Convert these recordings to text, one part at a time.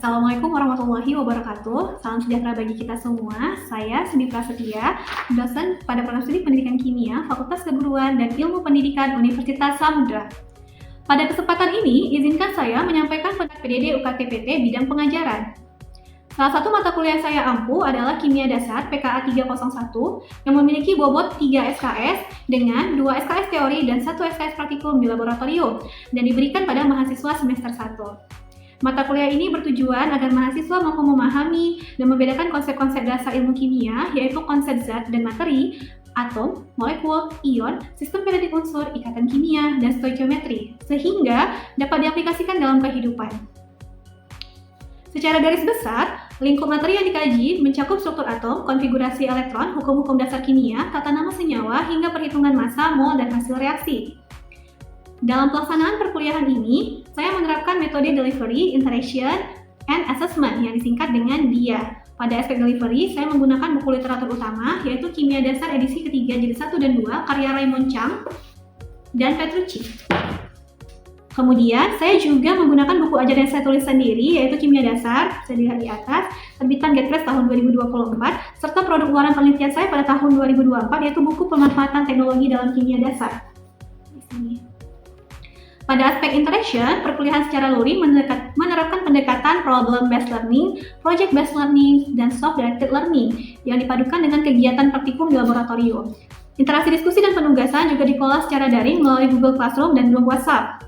Assalamualaikum warahmatullahi wabarakatuh. Salam sejahtera bagi kita semua. Saya Sindi Prasetya, dosen pada program studi Pendidikan Kimia, Fakultas Keguruan dan Ilmu Pendidikan Universitas Samudra. Pada kesempatan ini, izinkan saya menyampaikan pendapat PDD UKT-PT bidang pengajaran. Salah satu mata kuliah saya ampuh adalah Kimia Dasar PKA 301 yang memiliki bobot 3 SKS dengan 2 SKS teori dan 1 SKS praktikum di laboratorium dan diberikan pada mahasiswa semester 1. Mata kuliah ini bertujuan agar mahasiswa mampu memahami dan membedakan konsep-konsep dasar ilmu kimia, yaitu konsep zat dan materi, atom, molekul, ion, sistem periodik unsur, ikatan kimia, dan stoikiometri, sehingga dapat diaplikasikan dalam kehidupan. Secara garis besar, lingkup materi yang dikaji mencakup struktur atom, konfigurasi elektron, hukum-hukum dasar kimia, tata nama senyawa, hingga perhitungan massa, mol, dan hasil reaksi. Dalam pelaksanaan perkuliahan ini, saya menerapkan metode delivery, interaction, and assessment yang disingkat dengan DIA. Pada aspek delivery, saya menggunakan buku literatur utama, yaitu Kimia Dasar edisi ketiga jilid 1 dan 2, karya Raymond Chang dan Petrucci. Kemudian, saya juga menggunakan buku ajar yang saya tulis sendiri, yaitu Kimia Dasar, bisa dilihat di atas, terbitan Getpress tahun 2024, serta produk luaran penelitian saya pada tahun 2024, yaitu buku pemanfaatan teknologi dalam kimia dasar. Di sini. Pada aspek interaction, perkuliahan secara luring menerapkan pendekatan problem-based learning, project-based learning, dan soft-directed learning yang dipadukan dengan kegiatan praktikum di laboratorium. Interaksi diskusi dan penugasan juga dikelola secara daring melalui Google Classroom dan grup WhatsApp.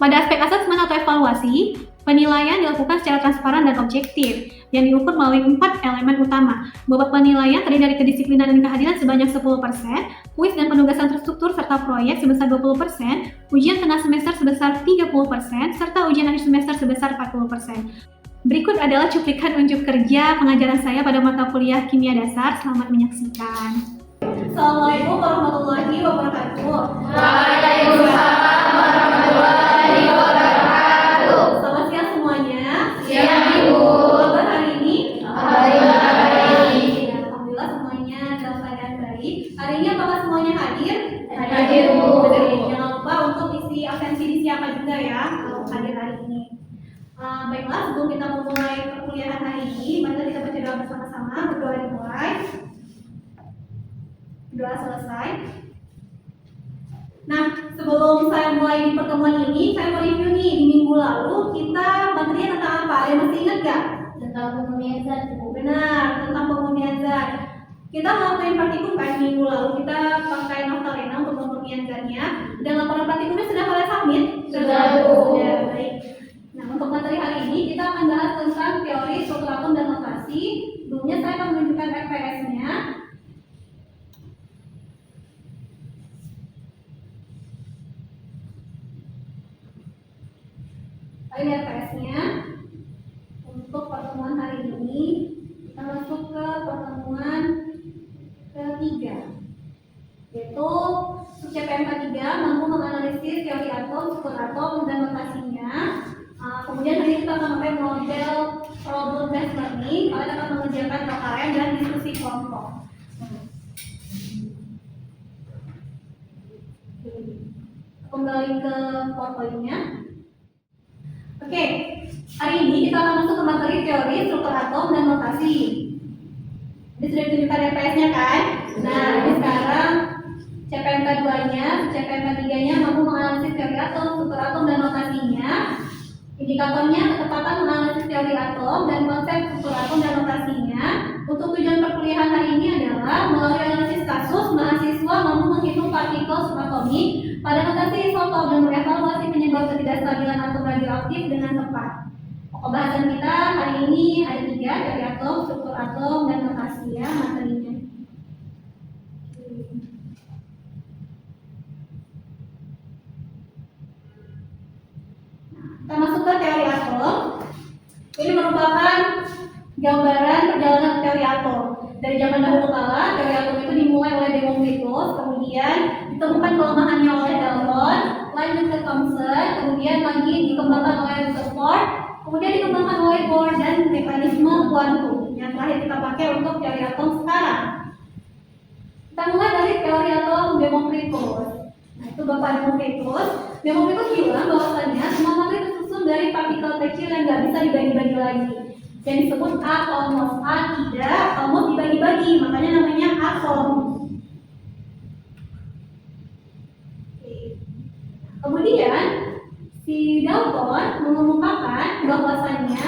Pada aspek asesmen atau evaluasi, penilaian dilakukan secara transparan dan objektif, yang diukur melalui 4 elemen utama. Bobot penilaian terdiri dari kedisiplinan dan kehadiran sebanyak 10%, kuis dan penugasan terstruktur serta proyek sebesar 20%, ujian tengah semester sebesar 30%, serta ujian akhir semester sebesar 40%. Berikut adalah cuplikan unjuk kerja pengajaran saya pada mata kuliah Kimia Dasar. Selamat menyaksikan. Assalamualaikum warahmatullahi wabarakatuh. Waalaikumsalam warahmatullahi wabarakatuh. Selamat siang semuanya. Siang, Ibu. Apa kabar hari ini? Baik. Alhamdulillah semuanya dalam keadaan baik. Hari ini apakah semuanya hadir? Hadir, Bu. Jangan lupa untuk isi absensi disiapkan juga ya untuk hadir hari ini. Baiklah, sebelum kita memulai perkuliahan hari ini, mari kita baca doa bersama-sama. Berdoa dimulai. Doa selesai. Nah, sebelum saya mulai di pertemuan ini, saya mau review nih. Di minggu lalu kita materinya tentang apa? Ada yang masih ingat nggak? Tentang pemurnian zat, Bu. Benar, tentang pemurnian zat. Kita ngelakuin praktikum kan minggu lalu, kita pakai Naftalena untuk pemurnian zatnya. Dan laporan praktikumnya sudah kalian submit? Sudah, Bu. Sudah, baik. Nah, untuk materi hari ini kita akan bahas tentang teori struktur atom dan notasi. Sebelumnya saya akan menunjukkan FPS-nya. Ini FPS-nya. Untuk pertemuan hari ini kita masuk ke pertemuan ketiga, yaitu CPMK 3 mampu menganalisis teori atom, struktur atom, dan notasinya. Kemudian hari ini kita akan memakai model problem-based learning. Kalian akan mengerjakan KKM dan diskusi kelompok. Kembali ke PowerPoint-nya. Oke, hari ini kita akan masuk ke materi teori struktur atom dan notasi. Ini sudah ditunjukkan FPS-nya kan? Nah, ini sekarang CPMK 2-nya, CPMK 3-nya mampu menganalisis teori atom, struktur atom, dan notasinya. Indikatornya ketepatan menganalisis teori atom dan konsep struktur atom dan notasinya. Untuk tujuan perkuliahan hari ini adalah melalui analisis kasus, mahasiswa mampu menghitung partikel subatomik pada notasi isotop dan mengevaluasi penyebab ketidakstabilan atom radioaktif dengan tepat. Pembahasan kita hari ini ada 3, teori atom, struktur atom, dan notasi ya materinya. Kita masuk ke teori atom. Ini merupakan gambaran perjalanan teori atom. Dari zaman dahulu kala, teori atom itu dimulai oleh Democritus, kemudian ditemukan kelemahannya oleh Dalton, lanjut ke Thomson, kemudian lagi dikembangkan oleh Rutherford, kemudian dikembangkan oleh Bohr dan mekanisme kuantum. Yang terakhir kita pakai untuk teori atom sekarang. Kita mulai dari teori atom Democritus. Nah, itu Bapak Democritus. Democritus bilang bahwasannya semua materi tersusun dari partikel kecil yang nggak bisa dibagi-bagi lagi. Yang disebut atomos. Atomos dibagi-bagi, makanya namanya atom. Kemudian si Dalton mengemukakan bahwasannya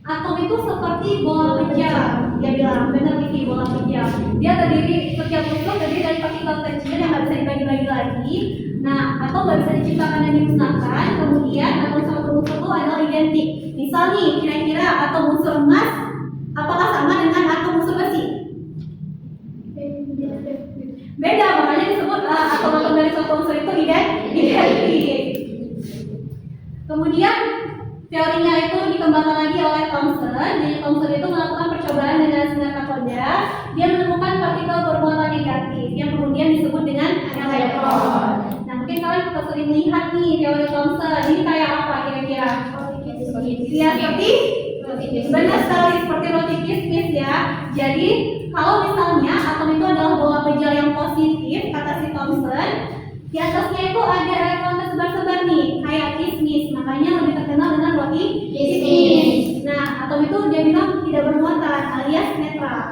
atom itu seperti bola pejam. Dia bilang, benar nih, bola pejam. Dia terdiri, setiap unsur terdiri dari partikel kecil yang nggak bisa dibagi-bagi lagi. Nah, atau nggak bisa diciptakan dan dimusnahkan. Kemudian atom satu unsur itu adalah identik. Misal nih, kira-kira atom unsur emas apakah sama dengan atom unsur besi? Beda, makanya disebut atom-atom dari suatu unsur itu identik. Kemudian teorinya itu dikembangkan lagi oleh Thomson. Jadi Thomson itu melakukan percobaan dengan sinar kapoda. Dia menemukan partikel bermuatan negatif yang kemudian disebut dengan elektron. Nah, mungkin kalian juga sering lihat nih teori Thomson. Ini kayak apa kira-kira? Ya, seperti benar sekali, seperti roti kismis ya. Jadi kalau misalnya atom itu adalah bola pejal yang positif, kata si Thomson, di atasnya itu ada elektron tersebar-sebar nih, kayak kismis. Makanya lebih terkenal dengan roti kismis. Nah, atom itu dia bilang tidak bermuatan alias netral.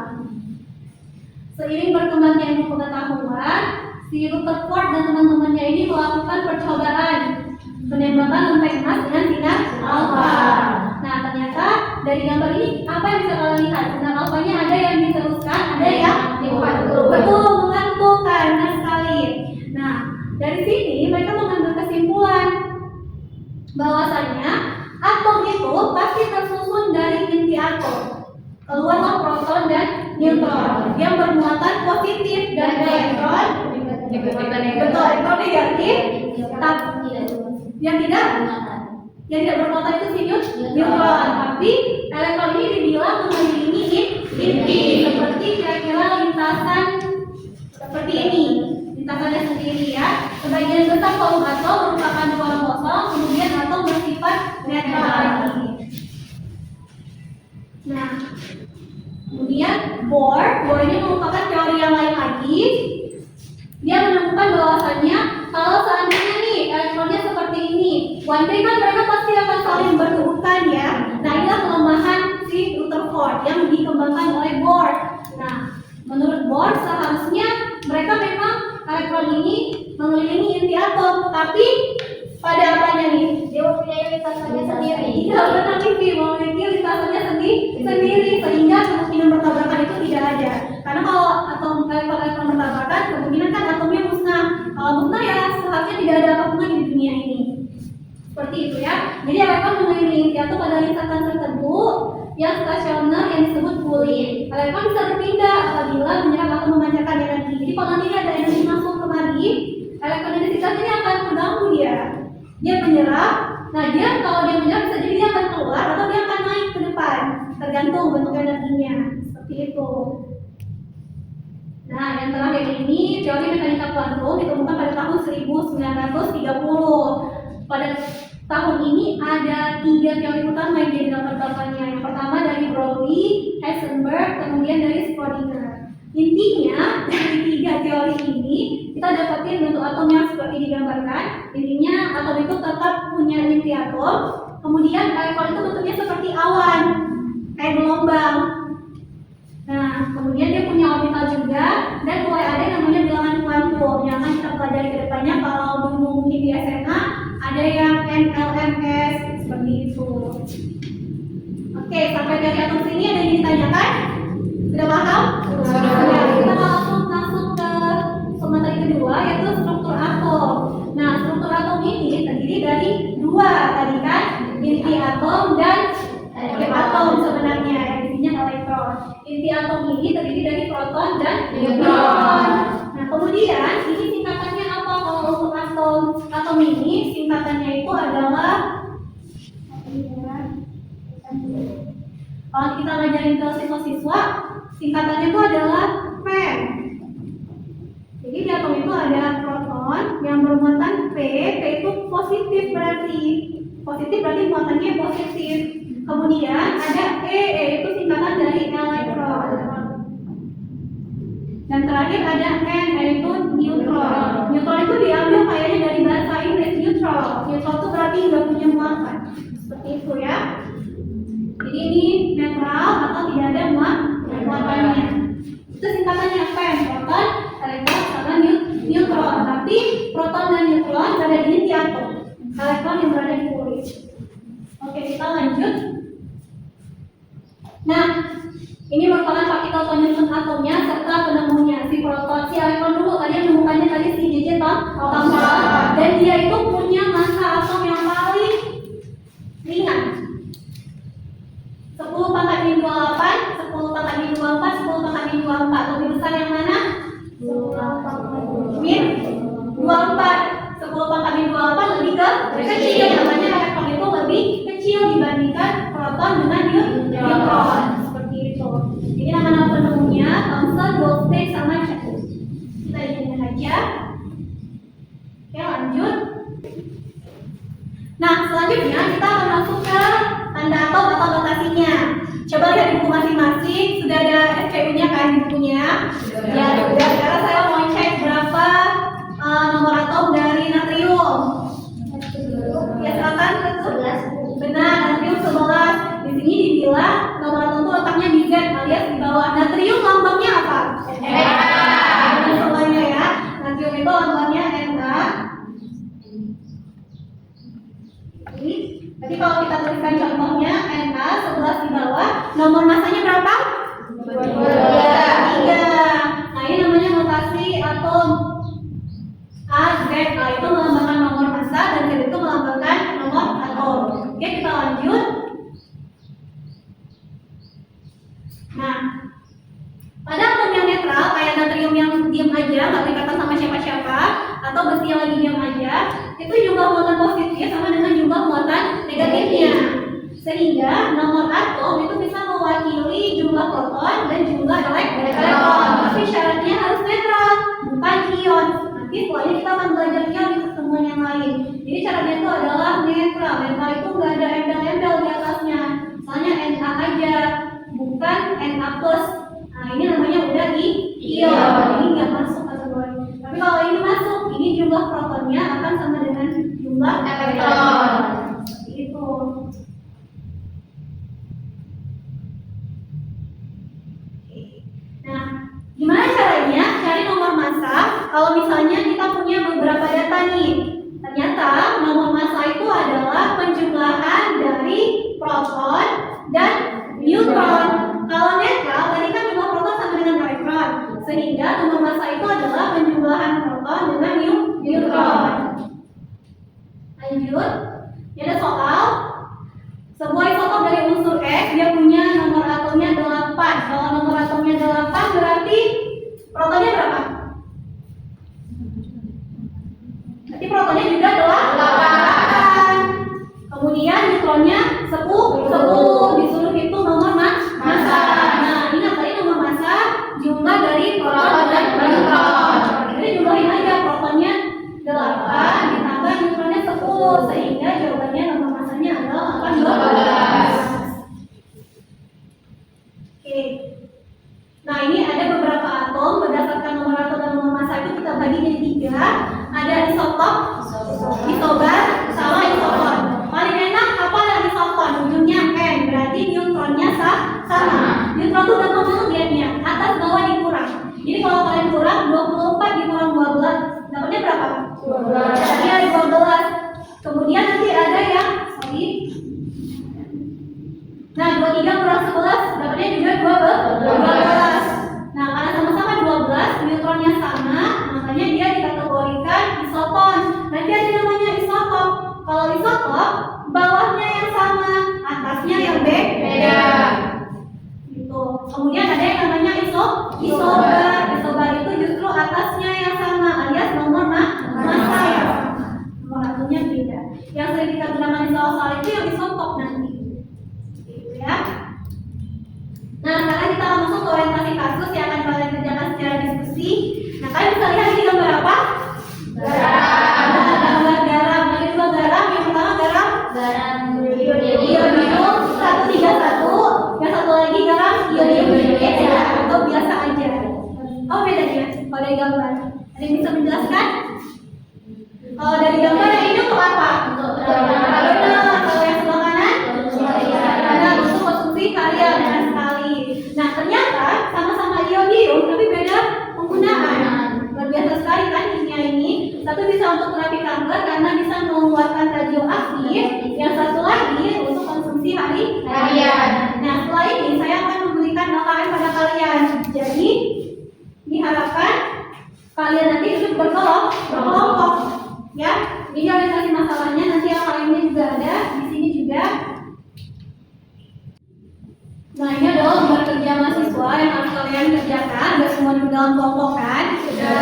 Seiring berkembangnya ilmu pengetahuan, si Rutherford dan teman-temannya ini melakukan percobaan penembakan lempeng emas dengan sinar alfa. Nah, ternyata dari gambar ini apa yang bisa kalian lihat? Sinar alfanya ada yang diteruskan, ada yang betul mengantungkan, benar sekali. Nah, dari sini mereka mengambil kesimpulan bahwasanya atom itu pasti tersusun dari inti atom. Keluarlah proton dan neutron yang bermuatan positif dan elektron betul elektron negatif. Yang tidak bermuatan itu si neutron. Tapi elektron ini dibilang mengelilingi inti seperti kira-kira lintasan seperti ini. Lintasannya sendiri ya. Sebagian besar volume atom merupakan ruang kosong, kemudian atom bersifat netral. Nah, kemudian Bohr ini merupakan teori yang lain lagi. Dia menemukan bahwasannya kalau seandainya nih elektronnya seperti ini, one day kan mereka pasti akan saling bertubuhkan ya. Nah, inilah kelemahan si Rutherford yang dikembangkan oleh Bohr. Nah, menurut Bohr seharusnya mereka memang elektron ini mengelilingi inti atom, tapi pada apanya nih? Dia mempunyai lintasannya sendiri. Tidak benar nih, memiliki lintasannya sendiri sehingga kemungkinan bertabrakan itu tidak ada. Karena kalau elektron bertabrakan, kemungkinan kan atomnya musnah. Kalau musnah ya seharusnya tidak ada apapun di dunia ini. Seperti itu ya. Jadi elektron mengelilingi inti atom pada lintasan tertentu yang stasioner yang disebut pulling. Elektron bisa berpindah apabila menyerap atau memancarkan energi. Jadi kalau nanti ada energi masuk kemari, elektronegatif ini akan terganggu dia. Dia menyerap. Nah, kalau dia menyerap bisa jadi dia akan keluar atau dia akan naik ke depan, tergantung bentuk energinya. Seperti itu. Nah, yang terakhir ini teori mekanika kuantum ditemukan pada tahun 1930. Pada tahun ini ada 3 teori utama yang jadi latar belakangnya. Yang pertama dari Broglie, Heisenberg, kemudian dari Schrödinger. Intinya dari 3 teori ini kita dapatin bentuk atom yang seperti digambarkan. Intinya atom itu tetap punya inti atom. Kemudian elektron itu bentuknya seperti awan, kayak gelombang. Nah, kemudian dia punya orbital juga dan mulai ada yang namanya bilangan kuantum yang akan kita pelajari ke depannya. Kalau dulu mungkin di SMA ada yang NLMS seperti itu. Oke, sampai dari atom sini ada yang ditanyakan? Sudah paham? Sudah. Kita langsung masuk ke materi kedua yaitu struktur atom. Nah, struktur atom ini terdiri dari 2 tadi kan, inti atom dan atom sebenarnya yang isinya elektron. Inti atom ini terdiri dari proton dan neutron. Nah, kemudian ini singkatannya apa kalau untuk atom ini? Singkatannya itu adalah kalau kita ngajarin ke siswa-siswa, singkatannya itu adalah PEM. Jadi di atom itu ada proton yang bermuatan P itu positif berarti. Positif berarti muatannya positif. Kemudian ada E itu singkatan dari elektron. Dan terakhir ada N yaitu neutron. Neutron itu diambil kayaknya dari bahasa Inggris neutral. Neutral itu berarti nggak punya muatan. Jadi ini netral atau tidak ada muatannya. Itu singkatannya PEM, proton, elektron, sama neutron. Tapi proton dan neutron berada di inti atom. Elektron yang berada di kulit. Oke, kita lanjut. Nah, ini merupakan partikel penyusun atomnya serta penemunya. Si proton, si elektron dulu tadi yang menemukannya tadi si JJ Thomson, dan dia itu punya massa atom yang paling ringan. 10 pangkat min 28, 10 pangkat min 24, 10 pangkat min 24. Lebih besar yang mana? 10 pangkat min 24. 10 pangkat min 24 lebih kecil. Namanya elektron itu lebih kecil dibandingkan proton dengan neutron. Seperti itu. Ini nama-nama penemunya Thomson, Goldstein, sama Chapman. Kita ikutin aja. Oke, lanjut. Nah, selanjutnya kita akan masuk ke tanda atom atau notasinya. Coba lihat di buku masing-masing. Sudah ada SPU-nya kan di bukunya? Ya, sudah. Sekarang saya mau cek berapa nomor atom dari natrium. Ya, silakan. 11. Benar, natrium 11. Di sini dibilang nomor atom itu letaknya di Z alias di bawah. Natrium lambangnya apa? Na. Lambangnya ya. Natrium itu lambangnya Na. Jadi kalau kita tuliskan contohnya Na 11 di bawah, nomor masanya berapa? 3. Nah, ini namanya notasi atom. A, Z, A itu melambangkan nomor massa dan Z itu melambangkan nomor atom. Oke, kita lanjut. Nah, pada atom yang netral kayak natrium yang diam aja, nggak berikatan sama siapa-siapa, atau besi yang lagi diam aja, itu jumlah muatan positif sama dengan jumlah muatan negatifnya. Sehingga nomor atom itu bisa mewakili jumlah proton dan jumlah elektron. Tapi syaratnya harus netral, bukan ion. Nanti setelahnya kita akan belajar ion di pertemuan yang lain. Jadi caranya itu adalah netral. Netral itu nggak ada embel-embel di atasnya. Misalnya Na aja, bukan Na plus. Nah, ini namanya udah ion. Ini nggak masuk kategori. Tapi kalau ini masuk, ini jumlah protonnya akan sama dengan jumlah elektron. Seperti itu. Nah, gimana caranya cari nomor massa? Kalau misalnya kita punya beberapa data nih, ternyata nomor massa itu adalah penjumlahan dari proton dan neutron. Kalau netral, tadi kan jumlah proton sama dengan elektron, sehingga nomor massa itu adalah penjumlahan proton dengan neutron. Lanjut, ini ada soal. Sebuah isotop dari unsur X, dia punya nomor atomnya 8. Kalau nomor atomnya 8 berarti protonnya berapa? Berarti protonnya juga 8. Kemudian neutronnya 10. Disuruh hitung nomor massa. Nah, ingat tadi nomor massa jumlah dari proton dan neutron. Jadi jumlahin aja, protonnya 8 ditambah neutronnya 10, sehingga jawabannya nomor massanya adalah 18. Oke. Nah, ini ada beberapa atom berdasarkan nomor atom dan nomor massa itu kita bagi jadi 3. Ada isotop, isobar, sama isoton. Paling enak apa yang isoton? Ujungnya N, berarti neutronnya sama. Neutron itu gampang banget lihatnya, atas bawah dikurang. Jadi kalau kalian kurang 24 dikurang 12, dapatnya berapa? 12. Iya, 12. Kemudian nanti ada yang nah, 23 kurang 11 dapatnya juga 12. Nah, karena sama-sama 12, neutronnya sama, makanya dia dikategorikan isoton. Nanti ada namanya isotop. Kalau isotop, bawahnya yang sama, atasnya yang beda. Gitu. Kemudian ada yang namanya isobar. Isobar itu justru atasnya yang sama, alias nomor massa yang sama. Nomor atomnya beda. Yang sering kita gunakan di soal-soal itu yang isotop nanti. Ya. Nah, sekarang kita akan masuk ke orientasi kasus yang akan kalian kerjakan secara diskusi. Nah, kalian bisa lihat ini gambar apa? Garam. Nah, gambar garam. Ini dua garam. Yang pertama garam iodium 131. Yang satu lagi garam iodium atau biasa aja. Oh, bedanya kalau dari gambar. Ada yang bisa menjelaskan? Kalau dari gambar yang ini untuk apa? Untuk benar. Kalau yang sebelah kanan? Untuk berkelompok. Ya, ini orientasi masalahnya. Nanti yang lainnya juga ada di sini juga. Nah, ini adalah lembar kerja mahasiswa yang harus kalian kerjakan. Udah semua di dalam kelompok kan? Sudah.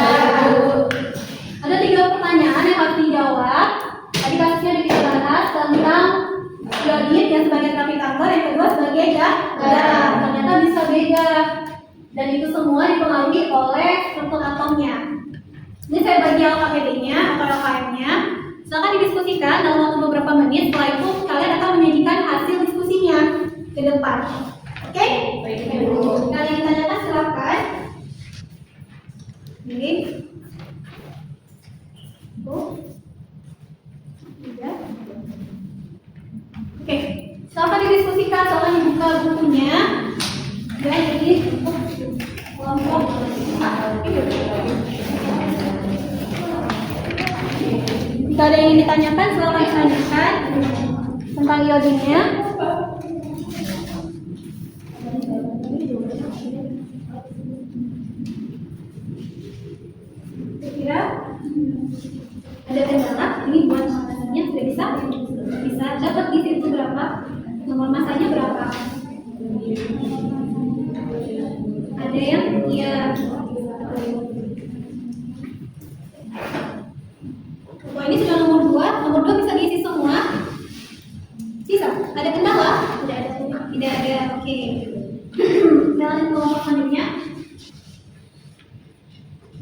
Ada 3 pertanyaan yang harus dijawab. Tadi kasusnya dibahas tentang iodid yang sebagai terapi kanker, yang kedua sebagai garam. Ternyata bisa beda. Dan itu semua dipengaruhi oleh struktur atomnya. Ini saya bagi LKPD-nya atau LKM-nya. Silakan didiskusikan dalam waktu beberapa menit. Setelah itu kalian akan menyajikan hasil diskusinya ke depan. Oke? Kalian ditanyakan silakan. Ini. Oke, silakan didiskusikan, silakan dibuka bukunya. Ya, jadi untuk kelompok jika ada yang ingin ditanyakan, silakan ditanyakan tentang iodinnya. Kira ada kendala? Ini buat masanya sudah bisa dapat di situ berapa? Nomor masanya berapa? Ada yang iya. Oh, ini sudah nomor 2. Nomor 2 bisa diisi semua. Bisa? Ada kendala? Tidak ada. Oke. Kita lanjut ke nomor selanjutnya.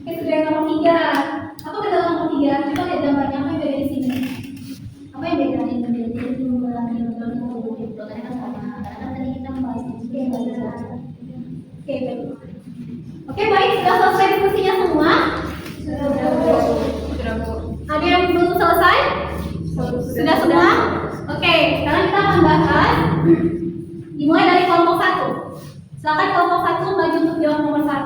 Oke, sudah yang nomor 3. Apa kendala nomor 3? Coba lihat gambarnya, apa yang beda di sini? Apa yang beda? Oke, baik. Oke, baik. Sudah selesai diskusinya semua? Ada yang belum selesai? Sudah semua? Oke, sekarang kita akan bahas. Dimulai dari kelompok 1. Silakan kelompok 1 maju untuk jawab nomor 1.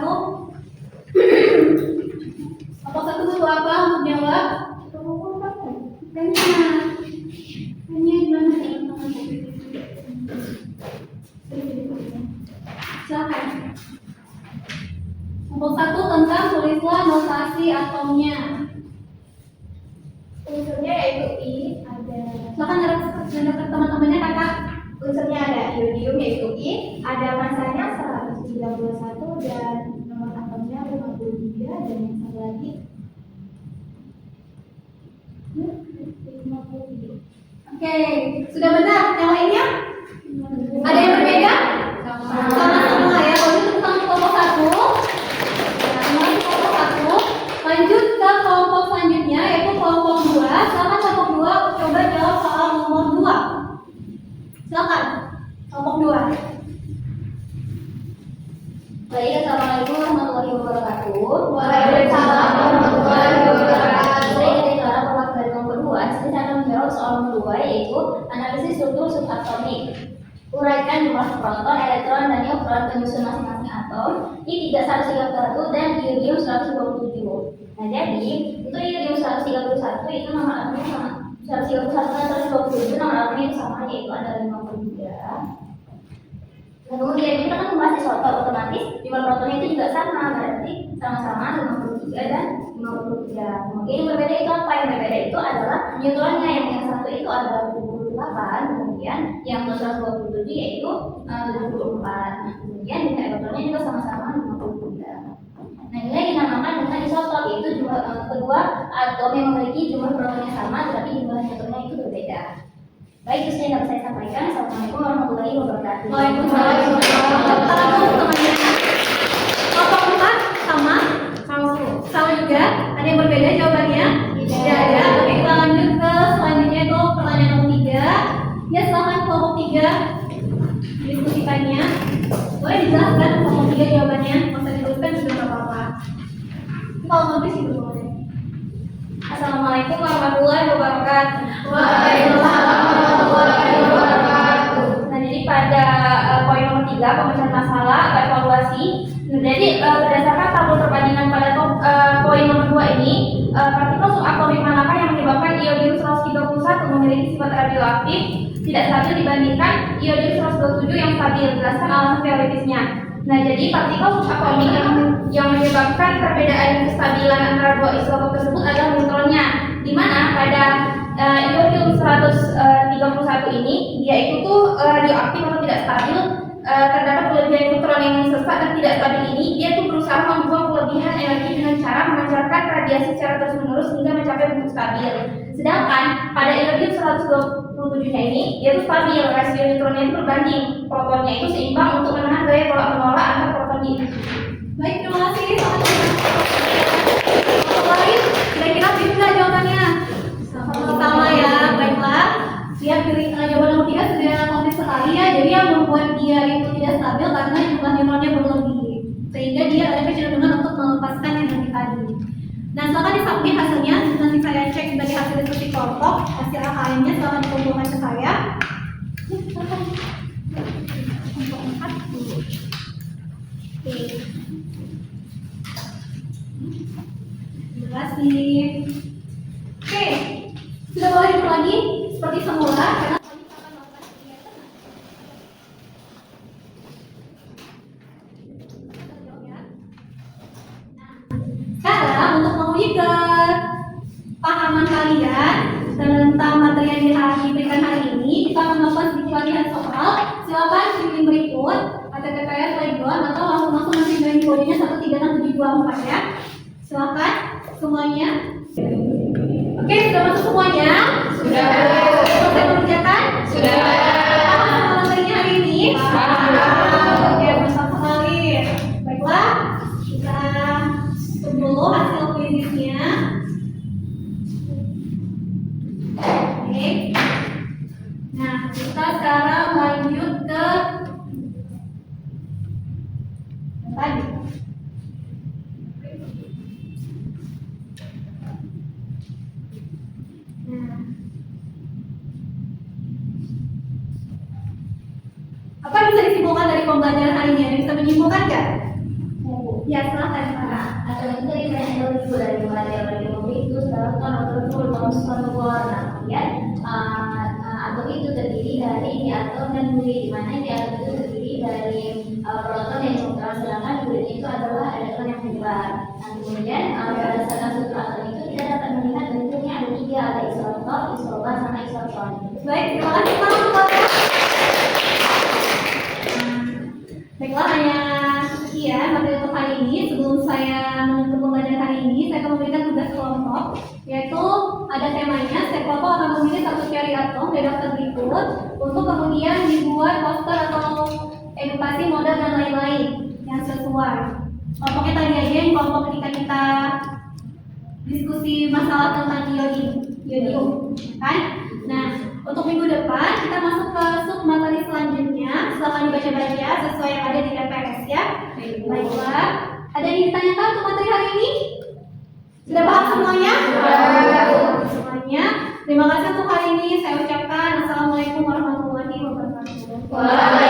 Kelompok 1 butuh apa untuk jawab? Hanya gimana? Silakan. Kelompok 1 tentang tulislah notasi atomnya. Unsurnya yaitu I, ada Silakan nyerap teman-temannya kakak. unsurnya ada iodium yaitu I, ada masanya 131 dan nomor atomnya 53 dan yang satu lagi 53. Oke, sudah benar. Yang lainnya? Ada yang berbeda? Sama semua ya. Kalau itu tentang kelompok 1. Nah, kelompok 1. Lanjut ke kelompok selanjutnya yaitu kelompok 2. Silakan kelompok 2 coba jawab soal nomor 2. Silakan. Kelompok 2. Baik, assalamualaikum warahmatullahi wabarakatuh. Waalaikumsalam warahmatullahi wabarakatuh. Saya dari Clara perwakilan nomor 2. Saya akan menjawab soal nomor 2 yaitu analisis struktur subatomik. Uraikan jumlah proton, elektron, dan neutron penyusun masing-masing atom. Ini 3131 dan iodium 127. Nah, jadi untuk iodium 131 itu nomor atomnya sama. 131 dan 127 nomor atomnya itu sama, yaitu ada 53. Nah, kemudian kita kan membahas isotor, otomatis jumlah protonnya itu juga sama, berarti sama-sama 53 dan 53. Kemudian yang berbeda itu apa? Yang berbeda itu adalah neutronnya, yang satu itu adalah 78, kemudian yang 127 yaitu 74. Nah, kemudian jumlah elektronnya juga sama-sama 53. Nah, ini dinamakan dengan isotop, yaitu jumlah kedua atom yang memiliki jumlah protonnya sama, tetapi jumlah neutronnya itu berbeda. Baik, itu saya dapat saya sampaikan. Assalamualaikum warahmatullahi wabarakatuh. Waalaikumsalam. Kelompok 4 sama? Sama juga. Ada yang berbeda jawabannya? Tidak ada. Oke, kita lanjut ke selanjutnya itu pertanyaan nomor 3. Ya, silakan kelompok 3 diskusikannya. Boleh dijelaskan kelompok 3 jawabannya? Kalau saya dituliskan sudah nggak apa-apa. Kalau nulis itu boleh. Assalamualaikum warahmatullahi wabarakatuh. Waalaikumsalam warahmatullahi wabarakatuh. Nah, jadi pada poin nomor 3 pemecahan masalah atau evaluasi. Nah, jadi berdasarkan tabel perbandingan pada poin nomor 2 ini, partikel subatomik manakah yang menyebabkan iodium 131 memiliki sifat radioaktif tidak stabil dibandingkan iodium 127 yang stabil? Jelaskan alasan teoritisnya. Nah, jadi partikel subatomik yang menyebabkan perbedaan kestabilan antara dua isotop tersebut adalah neutronnya, di mana pada iodium 131 ini dia itu tuh radioaktif atau tidak stabil. Terdapat kelebihan neutron yang sesat dan tidak stabil ini, dia tuh berusaha membuang kelebihan energi dengan cara memancarkan radiasi secara terus-menerus hingga mencapai bentuk stabil. Sedangkan pada iodium 127-nya ini, dia tuh stabil, rasio neutronnya itu berbanding protonnya itu seimbang untuk menahan gaya tolak-menolak antar proton di. Baik, terima kasih. Untuk lain, kira-kira bisa jawabannya? Sama ya, baiklah. Dia pilih jawaban nomor 3 sudah komplit sekali ya. Jadi yang membuat dia itu tidak stabil karena jumlah neutronnya berlebih, sehingga dia ada kecenderungan untuk melepaskan energi tadi. Nah, silakan disubmit hasilnya. Nanti saya cek sebagai hasil diskusi kelompok. Hasil AKM-nya silakan dikumpulkan ke saya. Untuk 4 dulu. Oke. Terima kasih. Oke, sudah boleh diulang lagi seperti semula karena sekarang untuk menguji kepahaman kalian tentang materi yang diberikan hari ini, kita akan melakukan sedikit latihan soal. Silakan di link berikut ada TPS Playground atau langsung nanti dengan kodenya 13674 ya. Silakan semuanya. Oke, sudah masuk semuanya? Sudah. Selesai mengerjakan? Sudah. Paham materinya hari ini? Paham. Oke, mantap sekali. Baiklah, kita tunggu dulu hasil kuisnya. Oke. Nah, kita sekarang lanjut ke tadi. Apa yang bisa disimpulkan dari pembelajaran hari ini? Ada yang bisa menyimpulkan nggak? Ya, silahkan Pak. Atau itu dari saya itu dari materi itu setelah tertulis dalam warna, kemudian atom itu terdiri dari atom dan nuklir, di mana atom itu terdiri dari proton dan neutron, sedangkan nuklir itu adalah elektron yang menyebar. Nah, kemudian berdasarkan struktur atom itu kita dapat melihat bentuknya ada 3, ada isotop, isobar, sama isotron. Baik, terima kasih Pak. Baiklah, hanya sekian materi untuk hari ini. Sebelum saya menutup pembelajaran hari ini, saya akan memberikan tugas kelompok, yaitu ada temanya. Setiap kelompok akan memilih satu teori atom dari daftar berikut untuk kemudian dibuat poster atau edukasi model dan lain-lain yang sesuai. Kelompoknya tadi aja yang kelompok ketika kita diskusi masalah tentang iodium, kan? Nah, untuk minggu depan kita masuk ke sub materi selanjutnya. Silakan dibaca-baca sesuai yang ada di TPS ya. Baiklah, ada yang ditanyakan untuk materi hari ini? Sudah paham semuanya? Semuanya. Terima kasih untuk hari ini. Saya ucapkan assalamualaikum warahmatullahi wabarakatuh.